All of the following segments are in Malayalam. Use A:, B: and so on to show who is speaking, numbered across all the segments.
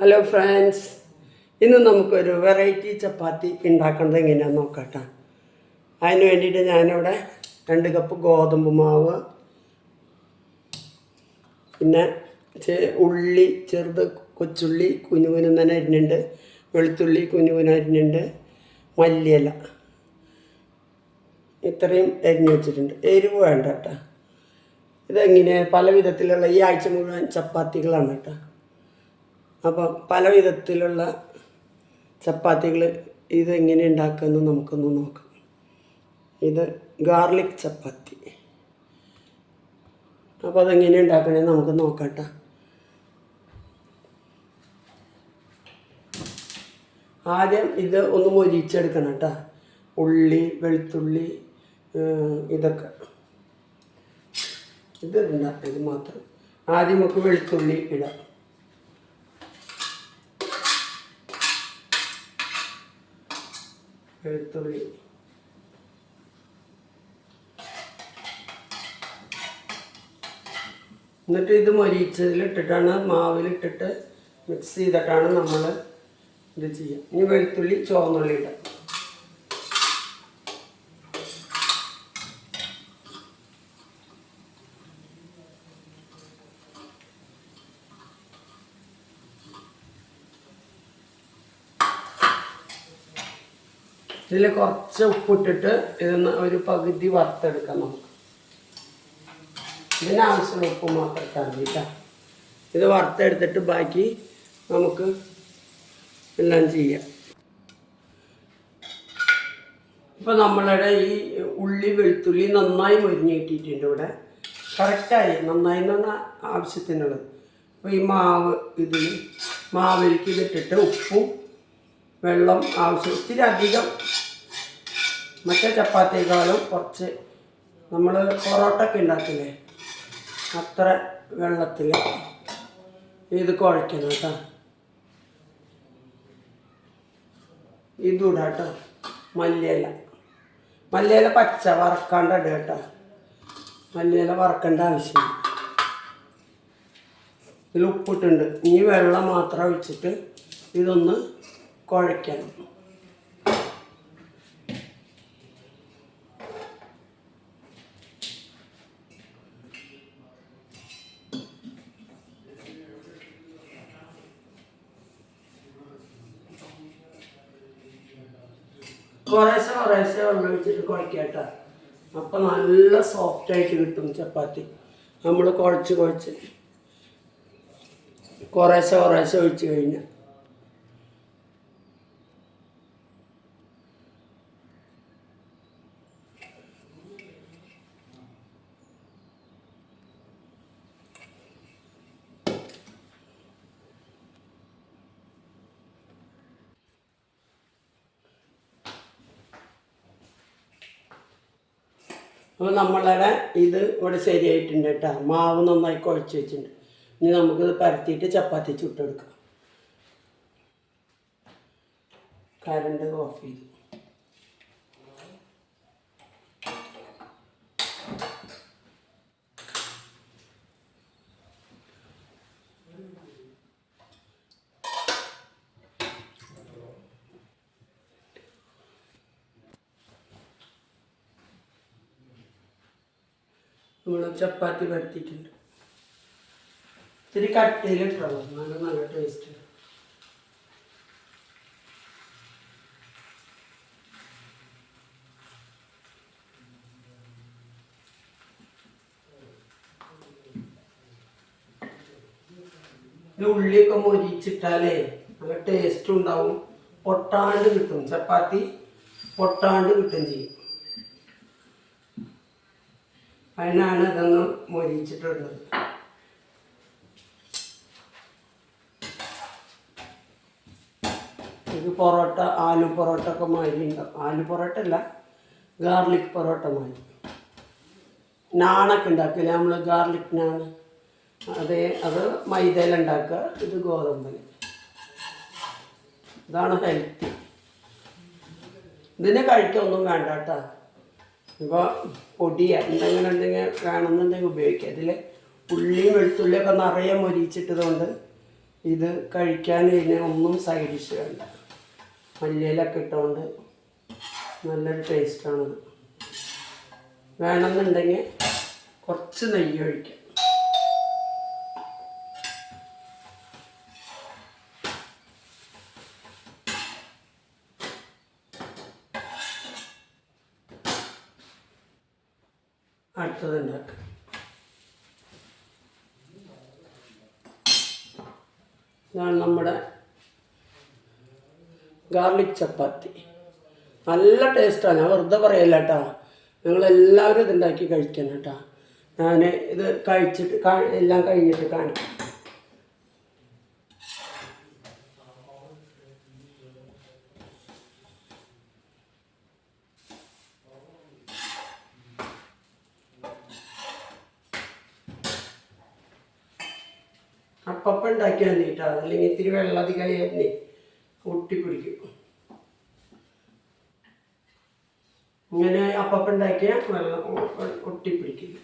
A: ഹലോ ഫ്രണ്ട്സ്, ഇന്ന് നമുക്കൊരു വെറൈറ്റി ചപ്പാത്തി ഉണ്ടാക്കുന്നത് എങ്ങനെയാണെന്ന് നോക്കട്ടെ. അതിന് വേണ്ടിയിട്ട് ഞാനിവിടെ 2 കപ്പ് ഗോതമ്പ് മാവ്, പിന്നെ ഉള്ളി ചെറുത് കൊച്ചുള്ളി കുനുകുനും തന്നെ അരിഞ്ഞിട്ടുണ്ട്, വെളുത്തുള്ളി കുനുകുന അരിഞ്ഞിട്ടുണ്ട്, മല്ലിയില ഇത്രയും അരിഞ്ഞ് വെച്ചിട്ടുണ്ട്. എരിവ് വേണ്ട കേട്ടോ. ഇതെങ്ങനെ പല വിധത്തിലുള്ള ഈ ആഴ്ച മുഴുവൻ ചപ്പാത്തികളാണ് കേട്ടോ. അപ്പം പല വിധത്തിലുള്ള ചപ്പാത്തികൾ ഇതെങ്ങനെ ഉണ്ടാക്കുമെന്ന് നമുക്കൊന്ന് നോക്കാം. ഇത് ഗാർലിക് ചപ്പാത്തി. അപ്പോൾ അതെങ്ങനെ ഉണ്ടാക്കണമെന്ന് നമുക്ക് നോക്കട്ടെ. ആദ്യം ഇത് ഒന്ന് മൊരിച്ചെടുക്കണം കേട്ടോ. ഉള്ളി വെളുത്തുള്ളി ഇതൊക്കെ ഇത് മാത്രം. ആദ്യം നമുക്ക് വെളുത്തുള്ളി ഇടാം. വെളുത്തുള്ളി എന്നിട്ട് ഇത് മൊരിച്ചതിലിട്ടിട്ടാണ്, മാവിലിട്ടിട്ട് മിക്സ് ചെയ്തിട്ടാണ് നമ്മൾ ഇത് ചെയ്യുക. ഇനി വെളുത്തുള്ളി ചുവന്നുള്ളി ഇടാം. ഇതിൽ കുറച്ച് ഉപ്പിട്ടിട്ട് ഇതിന് ഒരു പകുതി വറുത്തെടുക്കാം നമുക്ക്. ഇതിനാവശ്യമുള്ള ഉപ്പ് മാത്രം ഇട്ടാൽ മതി കേട്ടോ. ഇത് വറുത്തെടുത്തിട്ട് ബാക്കി നമുക്ക് എല്ലാം ചെയ്യാം. ഇപ്പോൾ നമ്മളുടെ ഈ ഉള്ളി വെളുത്തുള്ളി നന്നായി മൊരിഞ്ഞ് കിട്ടിയിട്ടുണ്ട്. ഇവിടെ കറക്റ്റായി നന്നായി പറഞ്ഞാൽ ആവശ്യത്തിനുള്ളത്. അപ്പോൾ ഈ മാവിലേക്ക് ഇതിട്ടിട്ട് ഉപ്പും വെള്ളം ആവശ്യം, ഇത്തിരി അധികം, മറ്റേ ചപ്പാത്തിയേക്കാളും കുറച്ച് നമ്മൾ പൊറോട്ടയൊക്കെ ഉണ്ടാക്കില്ലേ അത്ര വെള്ളത്തിൽ ഇത് കുഴയ്ക്കണം കേട്ടോ. ഇതും കേട്ടോ. മല്ലിയില പച്ച വറക്കാണ്ട് ഇടുക കേട്ടോ. മല്ലിയില വറക്കേണ്ട ആവശ്യമില്ല. ഇതിൽ ഉപ്പിട്ടുണ്ട്. ഇനി വെള്ളം മാത്രം ഒഴിച്ചിട്ട് ഇതൊന്ന് കുഴയ്ക്കണം. കുറേശ്ശെ വെള്ളം ഒഴിച്ചിട്ട് കുഴക്കട്ടോ. അപ്പം നല്ല സോഫ്റ്റായിട്ട് കിട്ടും ചപ്പാത്തി. നമ്മൾ കുഴച്ച് കുറേശ്ശെ ഒഴിച്ച് കഴിഞ്ഞാൽ അപ്പോൾ നമ്മളുടെ ഇത് ഇവിടെ ശരിയായിട്ടുണ്ട് കേട്ടോ. മാവ് നന്നായി കുഴച്ച് വെച്ചിട്ടുണ്ട്. ഇനി നമുക്കിത് പരത്തിയിട്ട് ചപ്പാത്തി ചുട്ടെടുക്കാം. കറണ്ട് ഓഫ് ചെയ്തു. നമ്മൾ ചപ്പാത്തി പരത്തിയിട്ടുണ്ട്. ഇത്തിരി കട്ടിയിലിട്ടോ, നല്ല ടേസ്റ്റ്. ഉള്ളിയൊക്കെ മൊരിച്ചിട്ടാലേ നല്ല ടേസ്റ്റും ഉണ്ടാവും. പൊട്ടാണ്ട് കിട്ടും, ചപ്പാത്തി പൊട്ടാണ്ട് കിട്ടും ചെയ്യും. അതിനാണ് ഇതൊന്ന് മൊരിച്ചിട്ടുള്ളത്. ഇത് പൊറോട്ട, ആലു പൊറോട്ട ഒക്കെ മാതിരി ഉണ്ടാവും. ആലു പൊറോട്ട അല്ല, ഗാർലിക് പൊറോട്ട മാതിരി. നാണൊക്കെ ഉണ്ടാക്കില്ല നമ്മൾ, ഗാർലിക് നാണ്. അത് മൈദയിലുണ്ടാക്കുക, ഇത് ഗോതമ്പിൽ. ഇതാണ് ഹെൽത്തി. ഇതിനെ കഴിക്കൊന്നും വേണ്ട കേട്ടോ. ഇപ്പോൾ പൊടിയ എന്തെങ്കിലും വേണമെന്നുണ്ടെങ്കിൽ ഉപയോഗിക്കുക. ഇതിൽ ഉള്ളിയും വെളുത്തുള്ളിയൊക്കെ നിറയെ മൊരിച്ചിട്ടതുകൊണ്ട് ഇത് കഴിക്കാൻ ഇതിനെ ഒന്നും സൈഡ് ഡിഷ് വേണ്ട. മല്ലിയിലൊക്കെ ഇട്ടുകൊണ്ട് നല്ലൊരു ടേസ്റ്റാണത്. വേണമെന്നുണ്ടെങ്കിൽ കുറച്ച് നെയ്യ് ഒഴിക്കാം. അടുത്തത് ഉണ്ടാക്കാം. ഇതാണ് നമ്മുടെ ഗാർലിക് ചപ്പാത്തി. നല്ല ടേസ്റ്റാണ്, ഞാൻ വെറുതെ പറയല്ല കേട്ടോ. നിങ്ങളെല്ലാവരും ഇതുണ്ടാക്കി കഴിക്കണം കേട്ടോ. ഞാൻ ഇത് കഴിച്ചിട്ട് എല്ലാം കഴിഞ്ഞിട്ട് കാണിക്കാം. അപ്പം ഉണ്ടാക്കിയാൽ മതി കേട്ടോ. അല്ലെങ്കിൽ ഇത്തിരി വെള്ളം അധികമായി ഒട്ടിപ്പിടിക്കും. ഇങ്ങനെ അപ്പം ഉണ്ടാക്കിയാൽ വെള്ളം ഒട്ടിപ്പിടിക്കില്ല.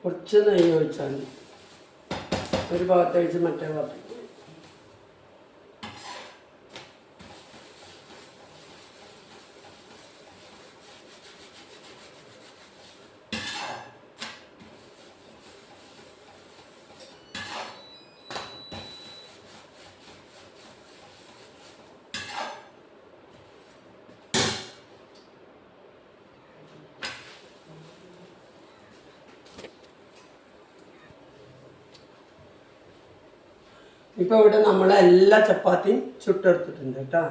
A: കുറച്ച് നെയ്യ് ഒഴിച്ചാൽ മതി. ഒരു ഭാഗത്ത് ഒഴിച്ച് മറ്റേ ഭാഗത്ത്. ഇപ്പോൾ ഇവിടെ നമ്മളെല്ലാ ചപ്പാത്തിയും ചുട്ടെടുത്തിട്ടുണ്ട് കേട്ടോ.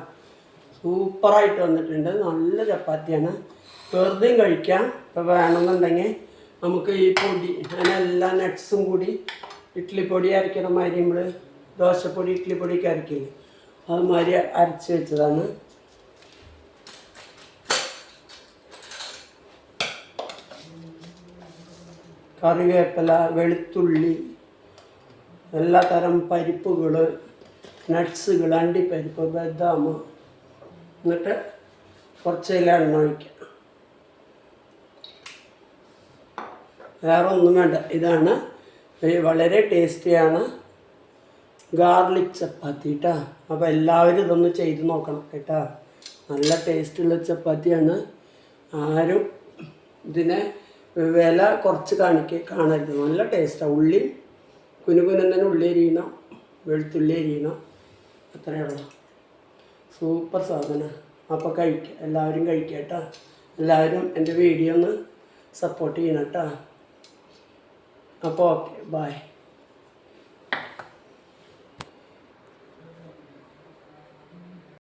A: സൂപ്പറായിട്ട് വന്നിട്ടുണ്ട്. നല്ല ചപ്പാത്തിയാണ്, വെറുതെയും കഴിക്കാം. ഇപ്പോൾ വേണമെന്നുണ്ടെങ്കിൽ നമുക്ക് ഈ പൊടി, അങ്ങനെ എല്ലാ നട്ട്സും കൂടി ഇഡ്ഡലിപ്പൊടി അരയ്ക്കണ മാതിരി നമ്മൾ ദോശപ്പൊടി ഇഡ്ഡലിപ്പൊടിയൊക്കെ അരക്കില്ലേ, അതുമാതിരി അരച്ച് വെച്ചതാണ്. കറിവേപ്പില, വെളുത്തുള്ളി, എല്ലാ തരം പരിപ്പുകൾ, നട്ട്സുകൾ, അണ്ടിപ്പരിപ്പ്, ബദാം, എന്നിട്ട് കുറച്ച് എണ്ണ ഒഴിക്കാം. വേറെ ഒന്നും വേണ്ട. ഇതാണ് വളരെ ടേസ്റ്റിയാണ് ഗാർലിക് ചപ്പാത്തി കേട്ടോ. അപ്പോൾ എല്ലാവരും ഇതൊന്ന് ചെയ്ത് നോക്കണം കേട്ടോ. നല്ല ടേസ്റ്റുള്ള ചപ്പാത്തിയാണ്. ആരും ഇതിനെ വില കുറച്ച് കാണരുത്. നല്ല ടേസ്റ്റാണ്. ഉള്ളി കുനുകുനന്നെ ഉള്ളി അരിയണം, വെളുത്തുള്ളി അരിയണം, അത്രയേ ഉള്ളൂ. സൂപ്പർ സാധനം. അപ്പോൾ കഴിക്കുക, എല്ലാവരും കഴിക്കുക കേട്ടോ. എല്ലാവരും എൻ്റെ വീഡിയോ ഒന്ന് സപ്പോർട്ട് ചെയ്യണം കേട്ടോ. അപ്പോൾ ഓക്കെ, ബൈ.